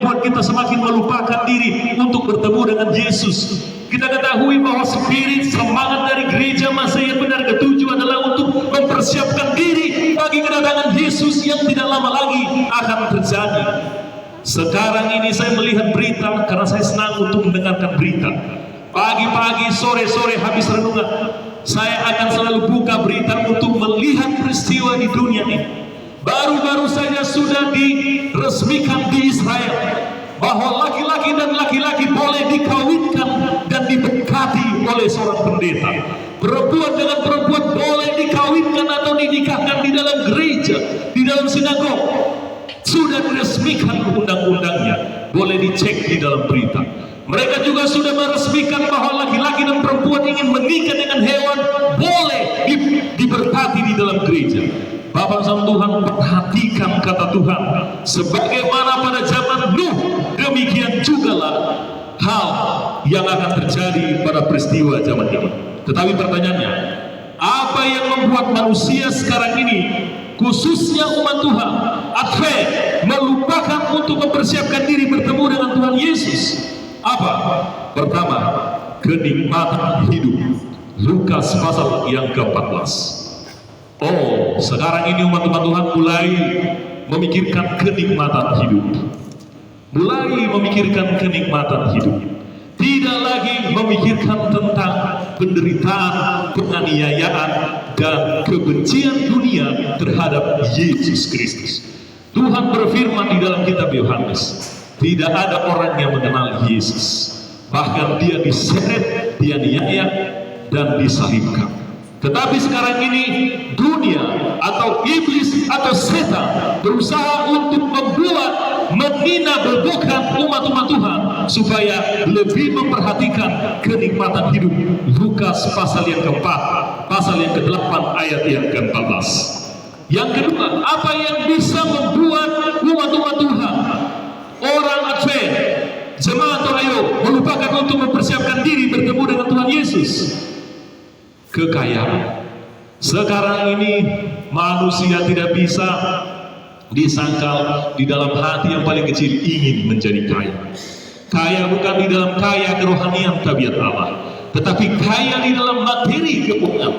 buat kita semakin melupakan diri untuk bertemu dengan Yesus. Kita ketahui bahwa spirit semangat dari gereja masa yang benar ketujuh adalah untuk mempersiapkan diri bagi kedatangan Yesus yang tidak lama lagi akan terjadi. Sekarang ini saya melihat berita karena saya senang untuk mendengarkan berita. Pagi-pagi, sore-sore habis renungan, saya akan selalu buka berita untuk melihat peristiwa di dunia ini. Baru-baru saja sudah diresmikan di Israel bahwa laki-laki dan laki-laki boleh dikawinkan dan diberkati oleh seorang pendeta. Perempuan dengan perempuan boleh dikawinkan atau dinikahkan di dalam gereja, di dalam sinagog. Sudah diresmikan undang-undangnya, boleh dicek di dalam berita. Mereka juga sudah meresmikan bahwa laki-laki dan perempuan ingin menikah dengan hewan boleh diberkati di dalam gereja. Bapak sama Tuhan, perhatikan kata Tuhan, sebagaimana pada zaman Nuh, demikian jugalah hal yang akan terjadi pada peristiwa zaman ini. Tetapi pertanyaannya, apa yang membuat manusia sekarang ini, khususnya umat Tuhan, Advent, melupakan untuk mempersiapkan diri bertemu dengan Tuhan Yesus? Apa? Pertama, kenikmatan hidup. Lukas pasal yang ke-14. Oh, sekarang ini umat-umat Tuhan mulai memikirkan kenikmatan hidup. Mulai memikirkan kenikmatan hidup. Tidak lagi memikirkan tentang penderitaan, penganiayaan, dan kebencian dunia terhadap Yesus Kristus. Tuhan berfirman di dalam kitab Yohanes, tidak ada orang yang mengenal Yesus. Bahkan dia diseret, dia dianiaya, dan disalibkan. Tetapi sekarang ini dunia atau iblis atau setan berusaha untuk membuat menghina bebokan umat-umat Tuhan supaya lebih memperhatikan kenikmatan hidup. Lukas pasal yang keempat, pasal yang ke-8 ayat yang ke-14. Yang kedua, apa yang bisa membuat umat-umat Tuhan, orang Advent, jemaat Torayo, melupakan untuk mempersiapkan diri bertemu dengan Tuhan Yesus? Kekayaan. Sekarang ini manusia tidak bisa disangkal di dalam hati yang paling kecil ingin menjadi kaya. Kaya bukan di dalam kaya kerohanian tabiat Allah, tetapi kaya di dalam materi keuangan.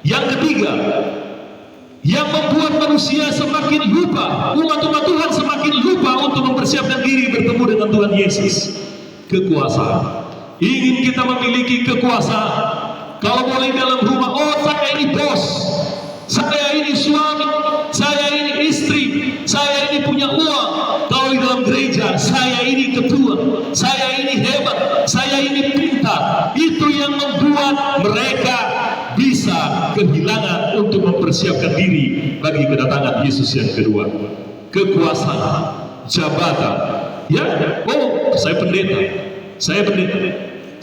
Yang ketiga, yang membuat manusia semakin lupa, umat-umat Tuhan semakin lupa untuk mempersiapkan diri bertemu dengan Tuhan Yesus. Kekuasaan. Ingin kita memiliki kekuasaan. Kalau boleh dalam rumah, oh saya ini bos, saya ini suami, saya ini istri, saya ini punya uang. Kalau di dalam gereja, saya ini ketua, saya ini hebat, saya ini pintar. Itu yang membuat mereka bisa kehilangan untuk mempersiapkan diri bagi kedatangan Yesus yang kedua. Kekuasaan, jabatan, ya, oh saya pendeta,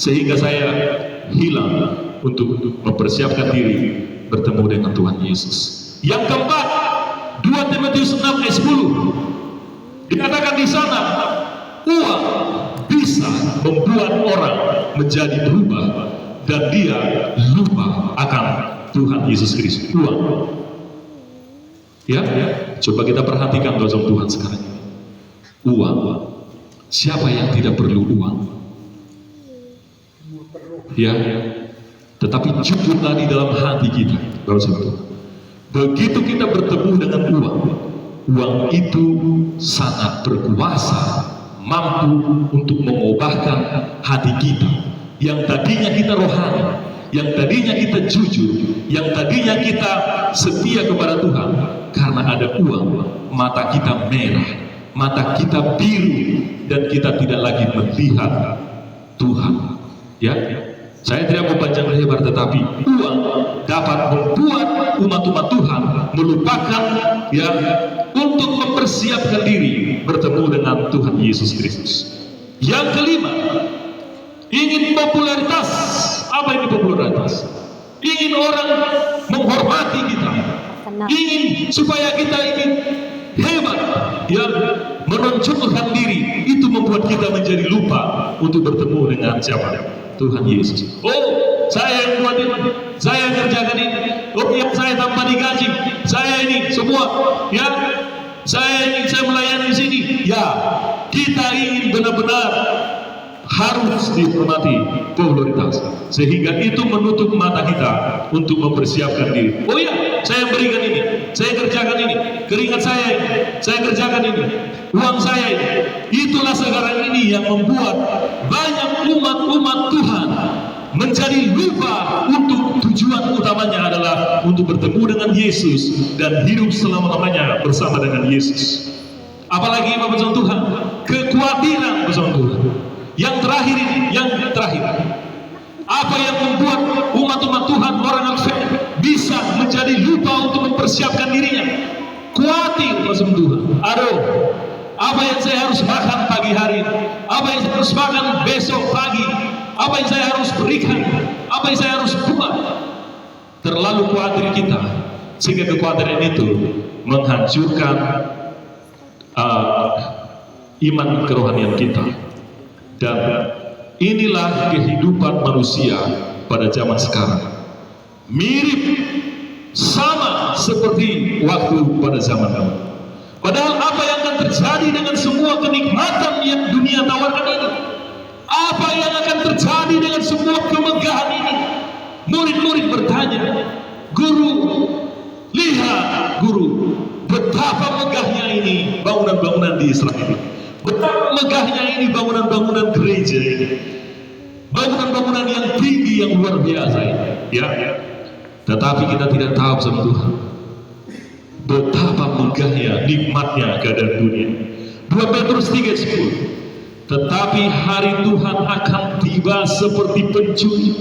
sehingga saya hilang untuk mempersiapkan diri bertemu dengan Tuhan Yesus. Yang keempat, 2 Timotius 6 ayat 10 dikatakan di sana, uang bisa membuat orang menjadi berubah dan dia lupa akan Tuhan Yesus Kristus. Uang, ya, coba kita perhatikan dosa Tuhan sekarang ini. Uang, siapa yang tidak perlu uang? Ya, tetapi cukuplah di dalam hati kita, begitu kita bertemu dengan uang, uang itu sangat berkuasa, mampu untuk mengubahkan hati kita yang tadinya kita rohani, yang tadinya kita jujur, yang tadinya kita setia kepada Tuhan. Karena ada uang, mata kita merah, mata kita biru, dan kita tidak lagi melihat Tuhan. Ya, saya tidak mau panjang lebar, tetapi uang dapat membuat umat-umat Tuhan melupakan, ya, untuk mempersiapkan diri bertemu dengan Tuhan Yesus Kristus. Yang kelima, ingin popularitas. Apa ini popularitas? Ingin orang menghormati kita, ingin supaya kita ingin hebat, ya, menonjolkan diri. Itu membuat kita menjadi lupa untuk bertemu dengan siapa? Tuhan Yesus. Oh, saya yang buat ini, saya yang kerjakan ini, oh ya, saya tanpa digaji, saya ini semua, ya, saya ini, saya melayani di sini. Ya, kita ingin benar-benar harus dihormati popularitas, sehingga itu menutup mata kita untuk mempersiapkan diri. Oh ya, saya berikan ini, saya kerjakan ini, keringat saya ini, saya kerjakan ini, uang saya ini. Itulah sekarang ini yang membuat banyak umat-umat Tuhan menjadi lupa untuk tujuan utamanya adalah untuk bertemu dengan Yesus dan hidup selama-lamanya bersama dengan Yesus. Apalagi Bapak Tuhan, kekhawatiran bersama Tuhan. Yang terakhir ini, yang terakhir, apa yang membuat umat-umat Tuhan, orang Advent bisa menjadi lupa untuk mempersiapkan dirinya? Khawatir bersama Tuhan. Aduh, apa yang saya harus makan pagi hari? Apa yang saya harus makan besok pagi? Apa yang saya harus berikan? Apa yang saya harus buat? Terlalu khawatir kita, sehingga kekhawatiran itu menghancurkan iman kerohanian kita. Dan inilah kehidupan manusia pada zaman sekarang, mirip sama seperti waktu pada zaman dahulu. Padahal apa yang akan terjadi dengan semua kenikmatan yang dunia tawarkan ini? Apa yang akan terjadi dengan semua kemegahan ini? Murid-murid bertanya, "Guru, lihat guru, betapa megahnya ini bangunan-bangunan di Israel. Betapa megahnya ini bangunan-bangunan gereja ini. Bangunan-bangunan yang tinggi, yang luar biasa ini." Ya. Tetapi kita tidak tahu sama Tuhan betapa megahnya, nikmatnya keadaan dunia. 2 Petrus 3:10. Tetapi hari Tuhan akan tiba seperti pencuri.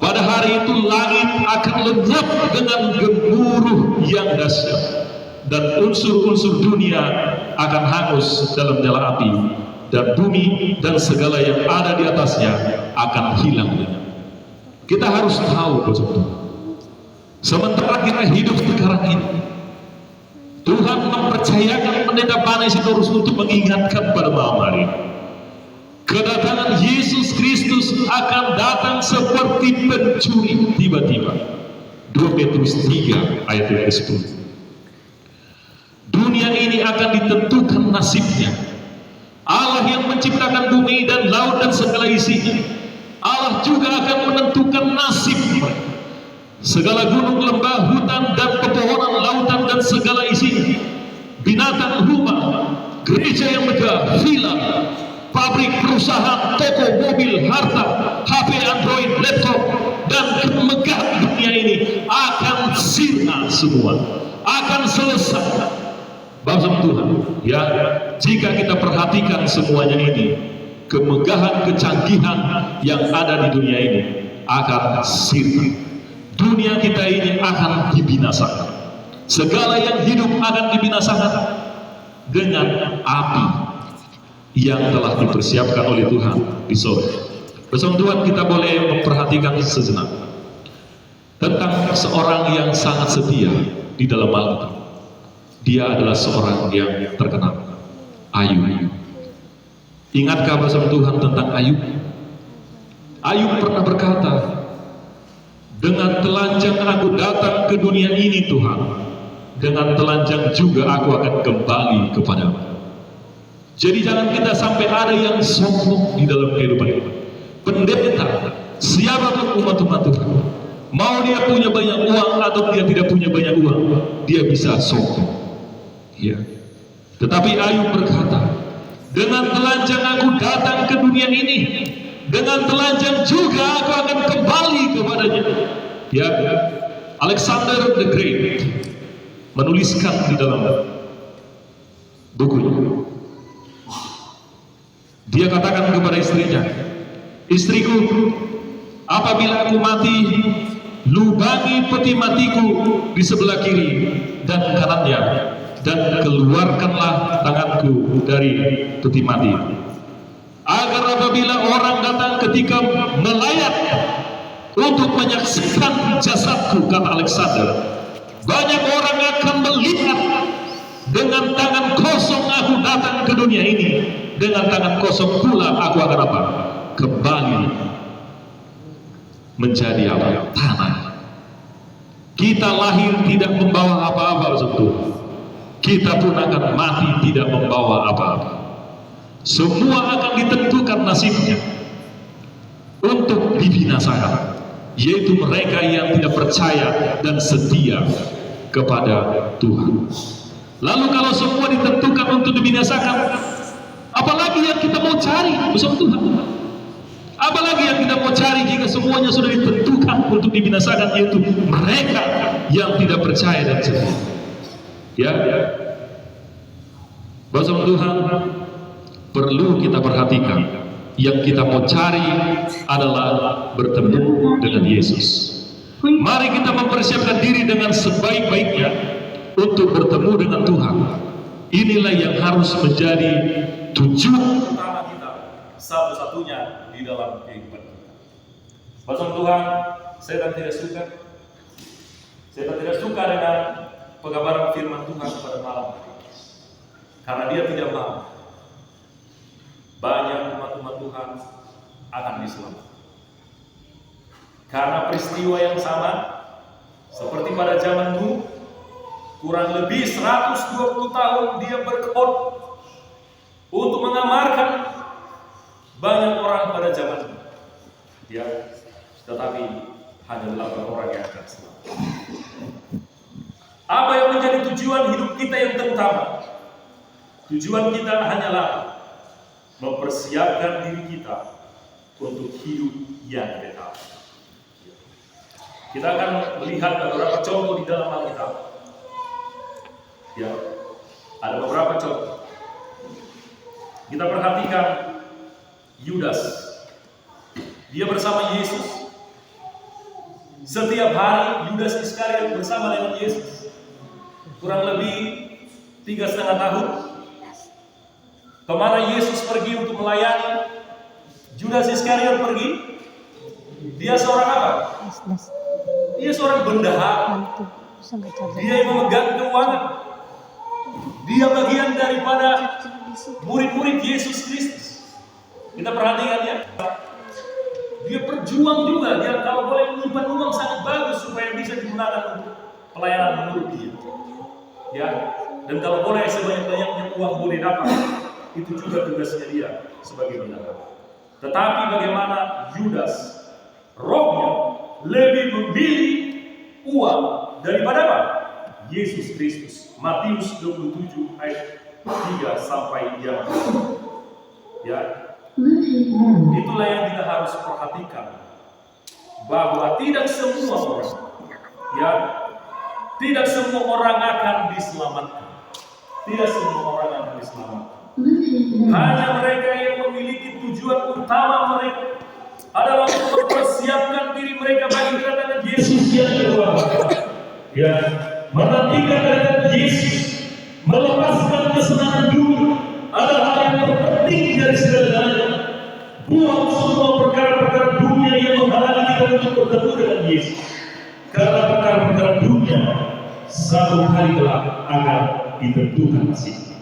Pada hari itu langit akan lenyap dengan gemuruh yang dahsyat, dan unsur-unsur dunia akan hangus dalam nyala api, dan bumi dan segala yang ada di atasnya akan hilang. Kita harus tahu, betul. Sementara kita hidup sekarang ini, Tuhan mempercayakan pendeta Panesitorus untuk mengingatkan pada malam hari, kedatangan Yesus Kristus akan datang seperti pencuri tiba-tiba. 2 Petrus 3 ayat 10. Dunia ini akan ditentukan nasibnya. Allah yang menciptakan bumi dan laut dan segala isinya, Allah juga akan menentukan nasib mereka. Segala gunung, lembah, hutan, dan pepohonan lautan dan segala isinya, binatang rumah, gereja yang megah, villa, pabrik, perusahaan, toko, mobil, harta, HP, Android, laptop, dan kemegahan dunia ini akan sirna semua, akan selesai. Bapak Tuhan, ya, jika kita perhatikan semuanya ini, kemegahan, kecanggihan yang ada di dunia ini akan sirna. Dunia kita ini akan dibinasakan. Segala yang hidup akan dibinasakan dengan api yang telah dipersiapkan oleh Tuhan di sorga. Bersama Tuhan, kita boleh memperhatikan sejenak tentang seorang yang sangat setia di dalam Alkitab. Dia adalah seorang yang terkenal, Ayub. Ingatkah bersama Tuhan tentang Ayub? Ayub pernah berkata, "Dengan telanjang aku datang ke dunia ini Tuhan, dengan telanjang juga aku akan kembali kepadamu." Jadi jangan kita sampai ada yang sombong di dalam kehidupan kita. Pendeta, siapapun umat-umat Tuhan, mau dia punya banyak uang atau dia tidak punya banyak uang, dia bisa sombong. Ya. Tetapi Ayub berkata, "Dengan telanjang aku datang ke dunia ini, dengan telanjang juga aku akan kembali kepadanya." Ya, Alexander the Great menuliskan di dalam bukunya. Dia katakan kepada istrinya, "Istriku, apabila aku mati, lubangi peti matiku di sebelah kiri dan kanannya, dan keluarkanlah tanganku dari peti mati, agar apabila orang datang ketika melayat untuk menyaksikan jasadku," kata Alexander, "banyak orang akan melihat dengan tangan kosong aku datang ke dunia ini, dengan tangan kosong pula aku akan apa? Kembali menjadi apa? Tanah." Kita lahir tidak membawa apa-apa, betul. Kita pun akan mati tidak membawa apa-apa. semua akan ditentukan nasibnya untuk dibinasakan, yaitu mereka yang tidak percaya dan setia kepada Tuhan. Lalu kalau semua ditentukan untuk dibinasakan, apalagi yang kita mau cari bersama Tuhan? Apalagi yang kita mau cari jika semuanya sudah ditentukan untuk dibinasakan, yaitu mereka yang tidak percaya dan setia. Ya, bersama Tuhan perlu kita perhatikan. Yang kita mau cari adalah bertemu dengan Yesus. Mari kita mempersiapkan diri dengan sebaik-baiknya untuk bertemu dengan Tuhan. Inilah yang harus menjadi tujuan utama kita, satu-satunya di dalam kehidupan kita. Bersama Tuhan, saya tidak suka dengan pengabaran firman Tuhan pada malam hari, karena dia tidak mau banyak umat-umat Tuhan akan diselamatkan. Karena peristiwa yang sama seperti pada zaman dulu, kurang lebih 120 tahun dia berkhotbah untuk mengamarkan banyak orang pada zaman itu. Ya, tetapi hanya 8 orang yang akan selamat. Apa yang menjadi tujuan hidup kita yang terutama? Tujuan kita hanyalah mempersiapkan diri kita untuk hidup yang kekal. Kita akan melihat beberapa contoh di dalam Alkitab. Ya, ada beberapa contoh. Kita perhatikan Yudas. Dia bersama Yesus. Setiap hari Yudas Iskariot bersama dengan Yesus. Kurang lebih 3,5 tahun. Kemana Yesus pergi untuk melayani, Yudas Iskariot pergi. Dia seorang apa? Dia seorang bendahara. Dia yang memegang keuangan. Dia bagian daripada murid-murid Yesus Kristus. Kita perhatikan ya. Dia berjuang juga. Dia kalau boleh menyimpan uang sangat bagus supaya bisa digunakan untuk pelayanan menurut dia. Ya. Dan kalau boleh sebanyak-banyaknya uang boleh dapat, itu juga tugasnya dia sebagai bendahara. Tetapi bagaimana Yudas, rohnya lebih memilih uang daripada apa? Yesus Kristus. Matius 27 ayat 3 sampai yang ya. Itulah yang kita harus perhatikan, bahwa tidak semua orang, ya, tidak semua orang akan diselamatkan. Tidak semua orang akan diselamatkan. Hanya mereka yang memiliki tujuan utama mereka adalah untuk mempersiapkan diri mereka bagi kedatangan Yesus yang kedua. Ya, menantikan kedatangan Yesus, melepaskan kesenangan dunia adalah hal yang terpenting dari segalanya. Buang semua perkara-perkara dunia yang menghalangi kita untuk bertemu dengan Yesus. Karena perkara-perkara dunia satu hari kelak akan ditentukan nasibnya.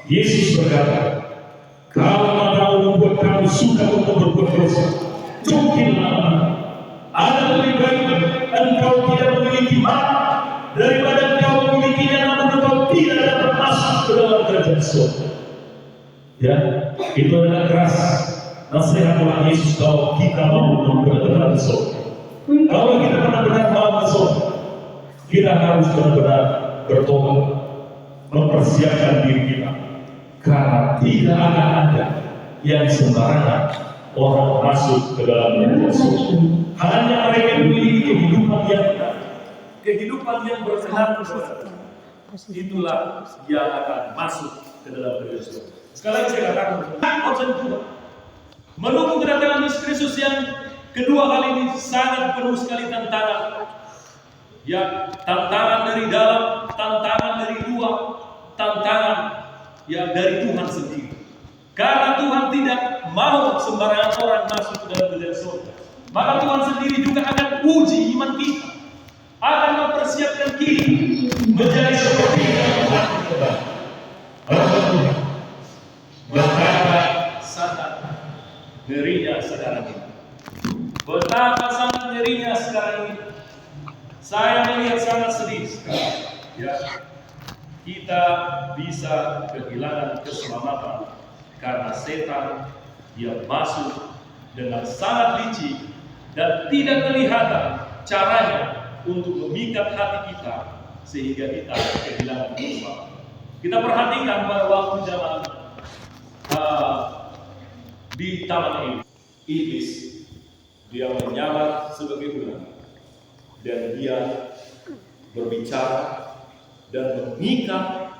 Yesus berkata, kalau matamu membuat kamu suka untuk berbuat dosa, cukuplah. Ada lebih baik engkau tidak memiliki mata daripada engkau memilikinya namun engkau tidak dapat masuk ke dalam kerajaan surga. Ya, itu adalah keras nasihat Tuhan Yesus kalau kita mau benar-benar surga. Kalau kita benar-benar mau surga, kita harus benar-benar bertobat, mempersiapkan diri kita. Karena tidak akan ada yang sembarangan orang masuk ke dalam kerajaan surga. Hanya mereka yang memiliki kehidupan yang berkenan kepada Tuhan. Itulah yang akan masuk ke dalam kerajaan surga. Sekali lagi saya katakan, menunggu kedatangan Yesus Kristus yang kedua kali ini sangat penuh sekali tantangan. Ya, tantangan dari dalam, tantangan dari luar, tantangan ya dari Tuhan sendiri. Karena Tuhan tidak mau sembarangan orang masuk ke dalam kerajaan surga. Maka Tuhan sendiri juga akan uji iman kita, akan mempersiapkan kita menjadi seperti yang kita. Betapa sangat ngerinya sekarang ini. Betapa sangat ngerinya sekarang ini. Saya melihat sangat sedih sekali. Ya, kita bisa kehilangan keselamatan karena karena setan dia masuk dengan sangat licik dan tidak kelihatan caranya untuk memikat hati kita sehingga kita kehilangan keseimbangan. Kita perhatikan pada waktu zaman di Taman Eden, iblis dia menyamar sebagai ular dan dia berbicara dan mengikat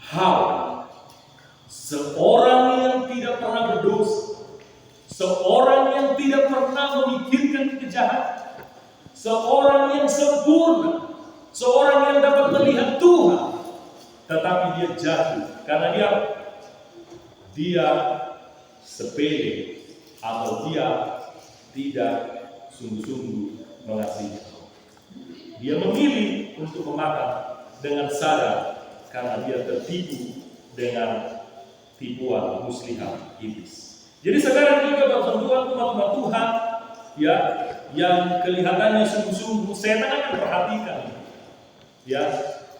Hawa, seorang yang tidak pernah berdosa, seorang yang tidak pernah memikirkan kejahatan, seorang yang sempurna, seorang yang dapat melihat Tuhan, tetapi dia jatuh karena dia sepele atau dia tidak sungguh-sungguh mengasihi. Dia memilih untuk memakan dengan sadar karena dia tertipu dengan tipuan muslihat iblis. Jadi sekarang juga bersentuhan umat-umat Tuhan ya, yang kelihatannya sungguh-sungguh, setan akan perhatikan ya.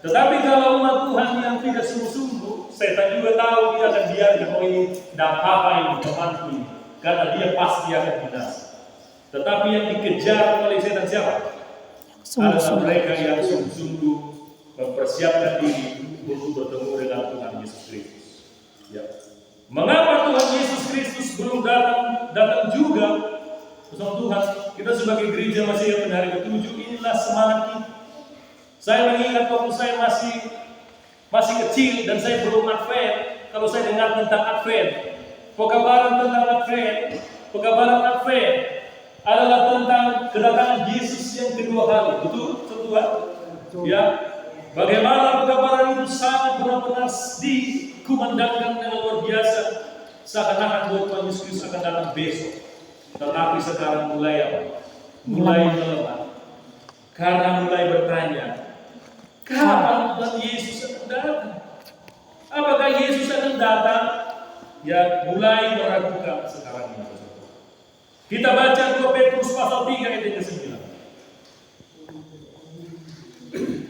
Tetapi kalau umat Tuhan yang tidak sungguh-sungguh, setan juga tahu dia akan biarkan, oh ini tidak apa-apa ini temanku ini, karena dia pasti akan binasa. Tetapi yang dikejar oleh setan siapa? Adalah mereka yang sungguh-sungguh mempersiapkan diri untuk bertemu dengan Tuhan Yesus Kristus. Ya. Mengapa Tuhan Yesus Kristus belum datang juga? Bersama Tuhan, kita sebagai gereja masih yang hari ke-7, inilah semangat kita. Saya mengingat waktu saya masih kecil dan saya belum Advent. Kalau saya dengar tentang Advent, pekabaran tentang Advent, pekabaran Advent adalah tentang kedatangan Yesus yang kedua kali. Betul? Tuhan? Ya. Bagaimana pekabaran itu sangat benar-benar dikumandangkan dengan luar biasa. Seakan-akan Tuhan Yesus Kristus akan datang besok. Tetapi sekarang mulai apa? Mulai melemah. Karena mulai bertanya, kapan Tuhan Yesus akan datang? Apakah Yesus akan datang? Ya, mulai meragukan sekarang ini. Kita baca 2 Petrus pasal 3 ayat yang ke-9.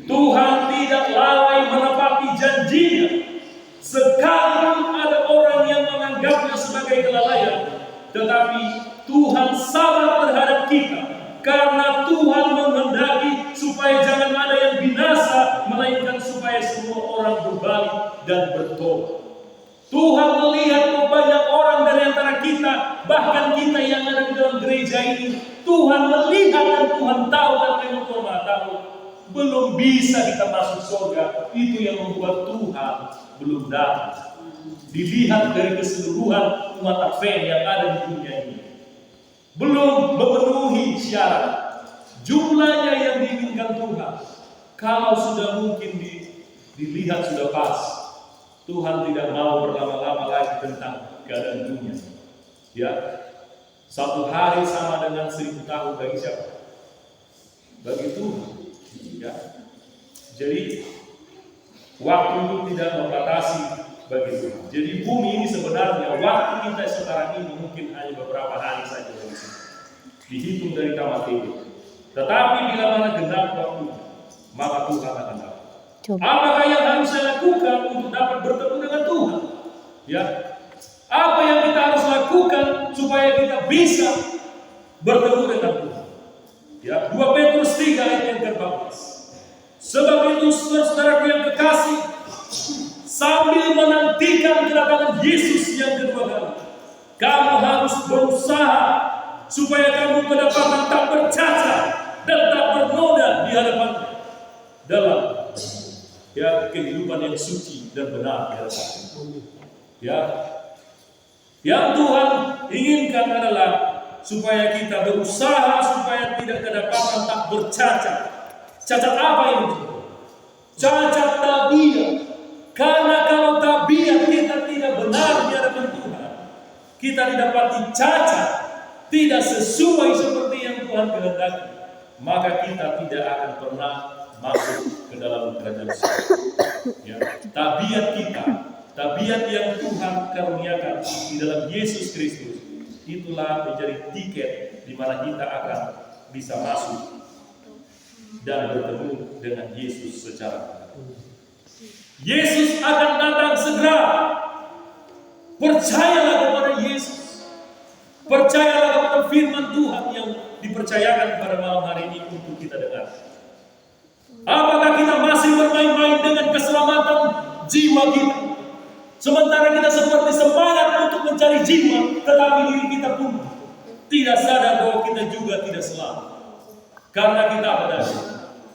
Tuhan tidak lalai menepati janjinya, sekalipun ada orang yang menganggapnya sebagai kelalaian, tetapi Tuhan sabar terhadap kita, karena Tuhan menghendaki supaya jangan ada yang binasa, melainkan supaya semua orang berbalik dan bertobat. Tuhan melihat banyak orang dari antara kita, bahkan kita yang ada di dalam gereja ini, Tuhan melihat dan Tuhan tahu dan Tuhan Maha tahu, belum bisa kita masuk surga. Itu yang membuat Tuhan belum datang. Dilihat dari keseluruhan umat Advent yang ada di dunia ini, belum memenuhi syarat. Jumlahnya yang diinginkan Tuhan, kalau sudah mungkin dilihat sudah pas, Tuhan tidak mau berlama-lama lagi tentang keadaan dunia. Ya, 1 hari sama dengan 1000 tahun bagi siapa? Bagi Tuhan. Ya. Jadi waktu itu tidak membatasi bagi Tuhan. Jadi bumi ini sebenarnya waktu kita sekarang ini mungkin hanya beberapa hari saja dari sini. Dihitung dari tamat Eden. Tetapi bila mana genap waktu, maka Tuhan akan datang. Apakah yang harus saya lakukan untuk dapat bertemu dengan Tuhan? Ya, apa yang kita harus lakukan supaya kita bisa bertemu dengan Tuhan? Ya, 2 Petrus 3 ayat yang ke-14. Sebab itu saudara-saudaraku yang kekasih, sambil menantikan kedatangan Yesus yang kedua kali, kamu harus berusaha supaya kamu kedapatan tak bercacat dan tak bernoda di hadapan dalam kehidupan yang suci dan benar di hadapan. Ya, yang Tuhan inginkan adalah supaya kita berusaha supaya tidak kedapatan tak bercacat. Cacat apa ini? Cacat tabiat. Karena kalau tabiat kita tidak benar di hadapan Tuhan, kita didapati cacat, tidak sesuai seperti yang Tuhan kehendaki, maka kita tidak akan pernah masuk ke dalam kerajaan surga. Ya, tabiat kita, tabiat yang Tuhan karuniakan di dalam Yesus Kristus, itulah menjadi tiket di mana kita akan bisa masuk dan bertemu dengan Yesus secara benar. Yesus akan datang segera. Percayalah kepada Yesus. Percayalah kepada firman Tuhan yang dipercayakan pada malam hari ini untuk kita dengar. Apakah kita masih bermain-main dengan keselamatan jiwa kita? Sementara kita seperti semangat untuk mencari jiwa, tetapi diri kita pun tidak sadar bahwa kita juga tidak selamat. Karena kita pada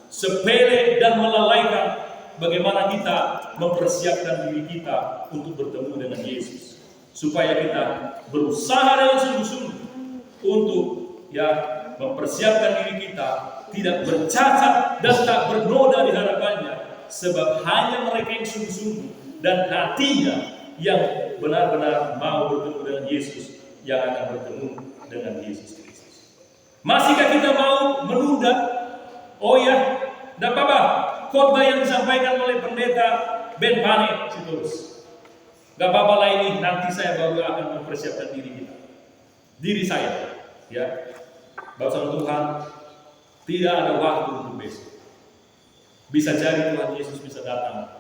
sepele dan melalaikan bagaimana kita mempersiapkan diri kita untuk bertemu dengan Yesus. Supaya kita berusaha dengan sungguh-sungguh untuk mempersiapkan diri kita tidak bercacat dan tak bernoda di hadapannya, sebab hanya mereka yang sungguh-sungguh dan hatinya yang benar-benar mau bertemu dengan Yesus yang akan bertemu dengan Yesus Kristus. Masihkah kita mau menunda? Oh ya, tidak apa-apa, khotbah yang disampaikan oleh pendeta Ben Pane Sitorus. Gak apa-apa lah, ini nanti saya baru akan mempersiapkan diri saya, ya. Bapa Tuhan, tidak ada waktu untuk besok. Bisa jadi Tuhan Yesus bisa datang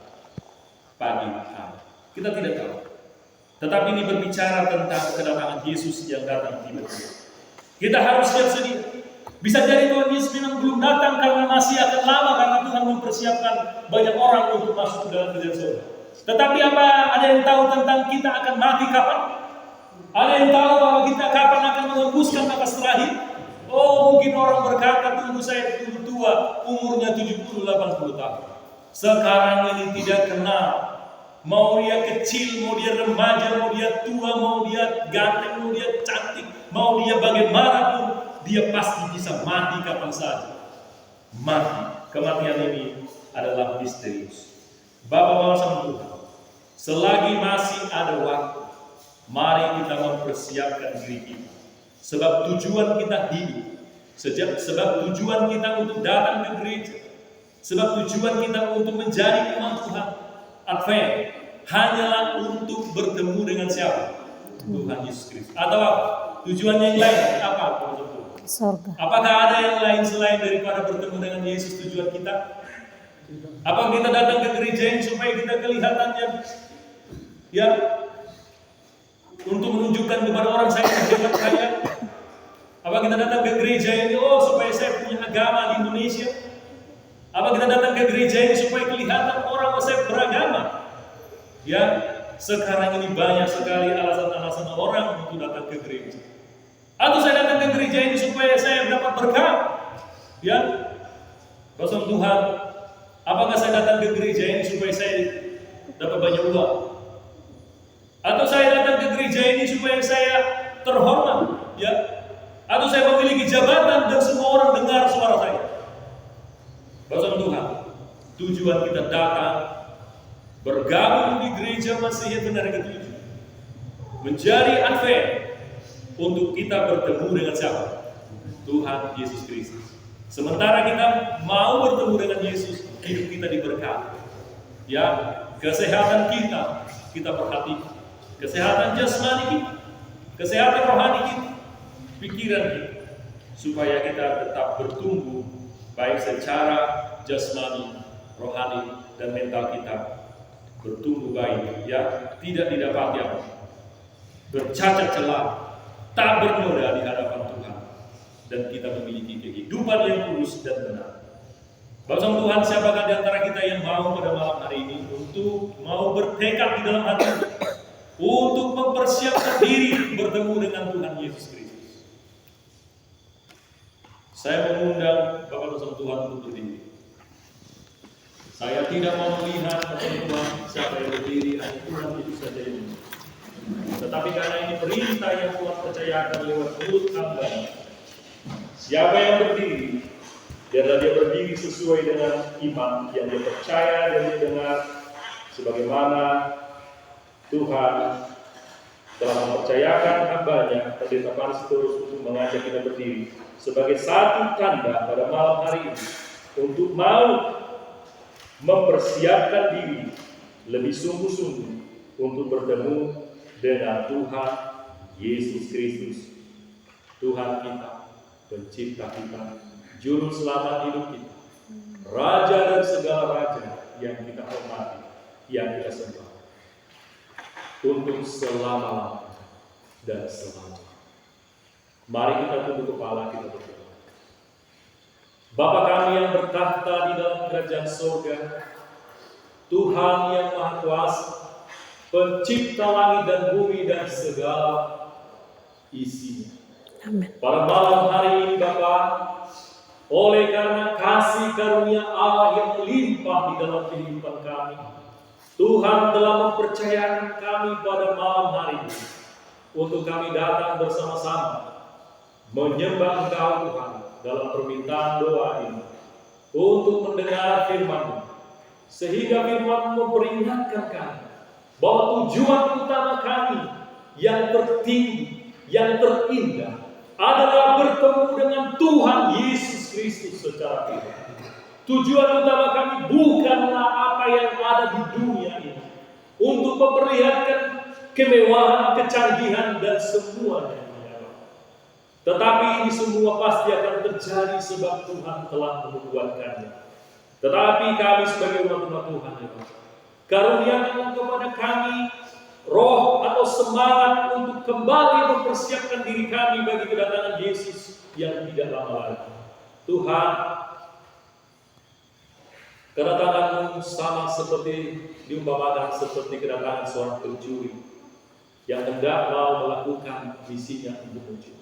pagi hari. Kita tidak tahu. Tetapi ini berbicara tentang kedatangan Yesus yang datang tiba-tiba. Kita harus siap sedia. Bisa jadi Tuhan Yesus memang belum datang karena masih akan lama, karena Tuhan mempersiapkan banyak orang untuk masuk ke dalam kerajaan surga. Tetapi apa ada yang tahu tentang kita akan mati kapan? Ada yang tahu bahwa kita kapan akan mengembuskan nafas terakhir? Oh, mungkin orang berkata, tunggu saya dulu tua, umurnya 70-80 tahun. Sekarang ini tidak kenal. Mau dia kecil, mau dia remaja, mau dia tua, mau dia ganteng, mau dia cantik, mau dia bagaimanapun, dia pasti bisa mati kapan saja. Mati. Kematian ini adalah misterius. Bapak-bapak sama Tuhan, selagi masih ada waktu, mari kita mempersiapkan diri kita. Sebab tujuan kita hidup, sebab tujuan kita untuk datang ke gereja, sebab tujuan kita untuk menjadi umat Tuhan Advent hanyalah untuk bertemu dengan siapa? Tuhan Yesus Kristus. Atau apa? Tujuan yang lain apa? Surga. Apakah ada yang lain selain daripada bertemu dengan Yesus tujuan kita? Apa kita datang ke gereja ini supaya kita kelihatannya untuk menunjukkan kepada orang saya hebat kaya? Apa kita datang ke gereja ini supaya saya punya agama di Indonesia? Apa kita datang ke gereja ini supaya kelihatan orang saya beragama? Ya, sekarang ini banyak sekali alasan-alasan orang untuk datang ke gereja. Atau saya datang ke gereja ini supaya saya dapat berkah? Ya, Rasul Tuhan, apakah saya datang ke gereja ini supaya saya dapat banyak uang? Atau saya datang ke gereja ini supaya saya terhormat? Ya, atau saya memiliki jabatan dan semua orang dengar suara saya? Rasul Tuhan, tujuan kita datang bergabung di gereja Masihi benar ke-7 menjadi Advent untuk kita bertemu dengan siapa? Tuhan Yesus Kristus. Sementara kita mau bertemu dengan Yesus, hidup kita diberkati. Ya, kesehatan kita perhatikan. Kesehatan jasmani kita, kesehatan rohani kita, pikiran kita, supaya kita tetap bertumbuh baik secara jasmani, rohani, dan mental kita bertumbuh baik, ya, tidak didapati apa, bercacat celah, tak bernoda di hadapan Tuhan, dan kita memiliki kehidupan yang kudus dan benar. Bapak Tuhan, siapakah di antara kita yang mau pada malam hari ini untuk mau bertekad di dalam hati untuk mempersiapkan diri bertemu dengan Tuhan Yesus Kristus? Saya mengundang Bapak Tuhan untuk berdiri. Saya tidak mau melihat Tuhan siapa yang berdiri, hanya Tuhan itu saja ini. Tetapi karena ini perintah yang Tuhan percayakan lewat mulut hamba, siapa yang berdiri, biarlah dia berdiri sesuai dengan iman yang dia percaya dan dia dengar, sebagaimana Tuhan telah mempercayakan hambanya, Pendeta Paris terus untuk mengajak kita berdiri sebagai satu tanda pada malam hari ini untuk mau mempersiapkan diri lebih sungguh-sungguh untuk bertemu dengan Tuhan Yesus Kristus, Tuhan kita, Pencipta kita, Juru Selamat hidup kita, Raja dan segala raja yang kita hormati, yang kita sembah. untuk selama dan selamanya. Mari kita tunduk kepala, kita berdoa. Bapa kami yang bertahta di dalam kerajaan surga, Tuhan yang Maha Kuasa, Pencipta langit dan bumi dan segala isinya. Amin. Pada malam hari ini Bapa, oleh karena kasih karunia Allah yang melimpah di dalam kehidupan kami, Tuhan telah mempercayakan kami pada malam hari ini untuk kami datang bersama-sama menyembah Engkau Tuhan dalam permintaan doa ini untuk mendengar firman-Mu, sehingga firman-Mu memperingatkan kami bahwa tujuan utama kami yang tertinggi, yang terindah adalah bertemu dengan Tuhan Yesus Kristus secara pribadi. Tujuan utama kami bukanlah apa yang ada di dunia ini untuk memperlihatkan kemewahan, kecanggihan dan semuanya. Tetapi ini semua pasti akan terjadi sebab Tuhan telah membuatkannya. Tetapi kami sebagai umat-umat Tuhan, karuniakan kepada kami roh atau semangat untuk kembali mempersiapkan diri kami bagi kedatangan Yesus yang tidak lama lagi. Tuhan, kedatangan-Mu sama seperti diumpamakan seperti kedatangan seorang pencuri yang hendak mau melakukan misinya untuk mencuri.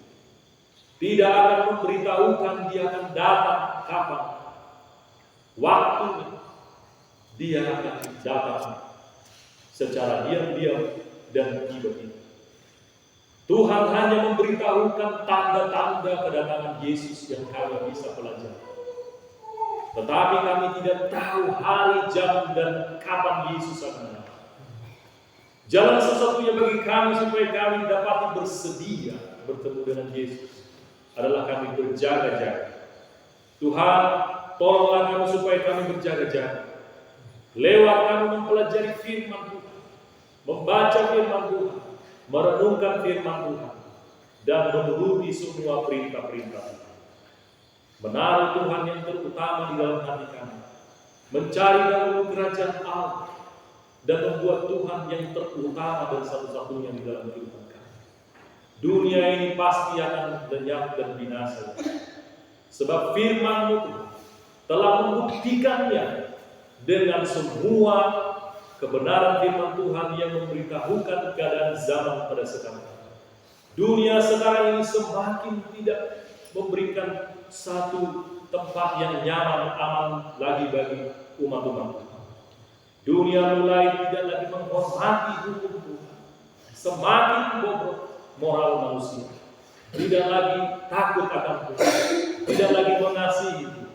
Tidak akan memberitahukan dia akan datang kapan, waktunya. Dia akan datang secara diam-diam dan tiba-tiba. Tuhan hanya memberitahukan tanda-tanda kedatangan Yesus yang kami bisa pelajari. Tetapi kami tidak tahu hari, jam, dan kapan Yesus akan datang. Jalan satu-satunya bagi kami supaya kami dapat bersedia bertemu dengan Yesus adalah kami berjaga-jaga. Tuhan, tolonglah kami supaya kami berjaga-jaga. Lewat kami mempelajari firman Tuhan, membaca firman Tuhan, merenungkan firman Tuhan, dan menuruti semua perintah-perintah Tuhan. Menaruh Tuhan yang terutama di dalam hati kami, mencari dahulu kerajaan Allah, dan membuat Tuhan yang terutama dan satu-satunya di dalam kehidupan kami. Dunia ini pasti akan lenyap dan binasa, sebab firman-Mu telah membuktikannya dengan semua kebenaran firman Tuhan yang memberitahukan keadaan zaman pada sekarang. Dunia sekarang ini semakin tidak memberikan satu tempat yang nyaman, aman lagi bagi umat-umat Tuhan. Dunia mulai tidak lagi menghormati hukum Tuhan, semakin bobrok moral manusia, tidak lagi takut akan Tuhan, tidak lagi mengasihi Tuhan,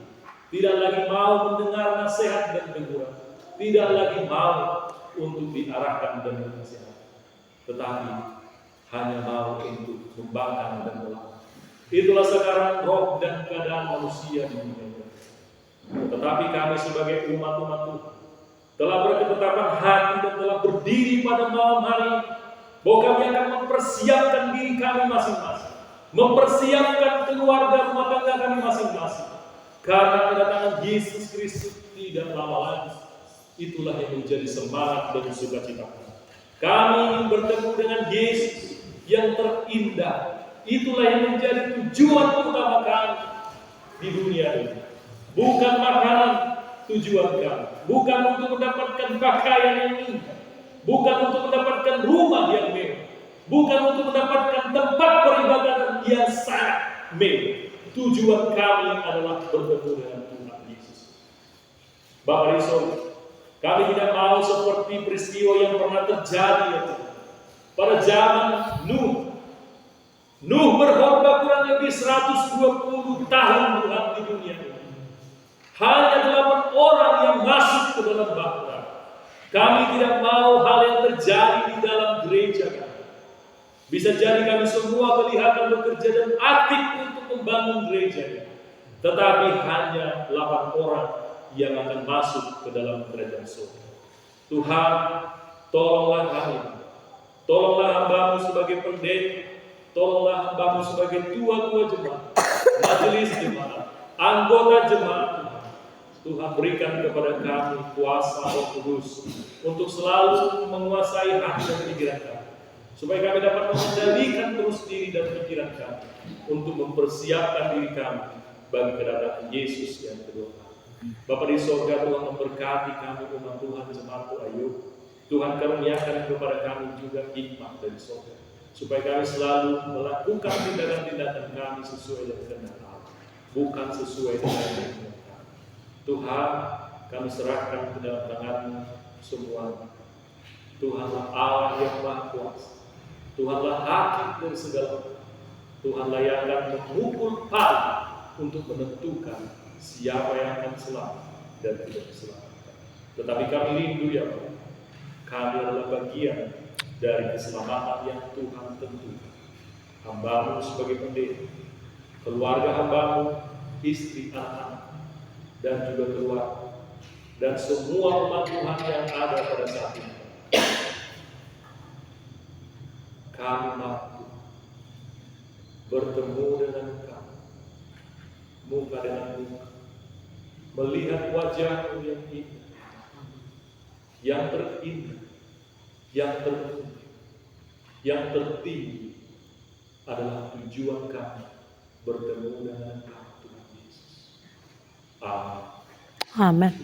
tidak lagi mau mendengar nasihat dan teguran, tidak lagi mau untuk diarahkan dan dinasihati, tetapi hanya mau untuk membangkang dan melawan. Itulah sekarang roh dan keadaan manusia di dunia ini. Tetapi kami sebagai umat-umat Tuhan telah berketetapan hati dan telah berdiri pada malam hari ini bahwa kami akan mempersiapkan diri kami masing-masing, mempersiapkan keluarga rumah tangga kami masing-masing, karena kedatangan Yesus Kristus tidak lama lagi. Itulah yang menjadi semangat dan sukacita kami ingin bertemu dengan Yesus yang terindah. Itulah yang menjadi tujuan utama kami di dunia ini. Bukan makanan tujuan kami, bukan untuk mendapatkan pakaian yang indah, bukan untuk mendapatkan rumah yang mewah, bukan untuk mendapatkan tempat peribadatan yang sangat mewah. Tujuan kami adalah bertemu dengan Tuhan Yesus. Bapak Ibu, kami tidak mau seperti peristiwa yang pernah terjadi pada zaman Nuh. Nuh berkhotbah kurang lebih 120 tahun Tuhan di dunia ini. Hanya 8 orang yang masuk ke dalam bahtera. Kami tidak mau hal yang terjadi di dalam gereja kami. Bisa jadi kami semua kelihatan bekerja dan aktif untuk membangun gereja. Tetapi hanya 8 orang yang akan masuk ke dalam kerajaan surga. Tuhan, tolonglah kami. Tolonglah hamba-Mu sebagai pendeta, tolonglah hamba-Mu sebagai tua-tua jemaat, majelis jemaat, anggota jemaat Tuhan. Tuhan berikan kepada kami kuasa Roh Kudus untuk selalu menguasai hati dan pikiran kami, supaya kami dapat mengendalikan terus diri dan pikiran kami untuk mempersiapkan diri kami bagi kedatangan Yesus yang kedua. Bapa di sorga, Tuhan memberkati kami umat Tuhan jemaat Ayub. Tuhan karuniakan kepada kami juga hikmat dari sorga, supaya kami selalu melakukan tindakan-tindakan kami sesuai dengan kehendak Allah, bukan sesuai dengan kehendak kami. Tuhan, kami serahkan ke dalam tangan-Mu semua. Tuhanlah Allah yang Maha Kuasa. Tuhanlah hakim dari segala hal. Tuhanlah yang akan memukul pala untuk menentukan siapa yang akan selamat dan tidak diselamatkan. Tetapi kami rindu ya Bapak, kami adalah bagian dari keselamatan yang Tuhan tentukan. Hamba-Mu sebagai pendeta, keluarga Hamba-Mu, istri, anak-anak, dan juga keluarga, dan semua umat Tuhan yang ada pada saat ini. Kami mampu bertemu dengan Engkau, muka dengan muka, melihat wajah-Mu yang indah, yang terindah, yang terpuji, yang tertinggi adalah tujuan kami bertemu dengan Engkau, Tuhan Yesus. Amin. Amin.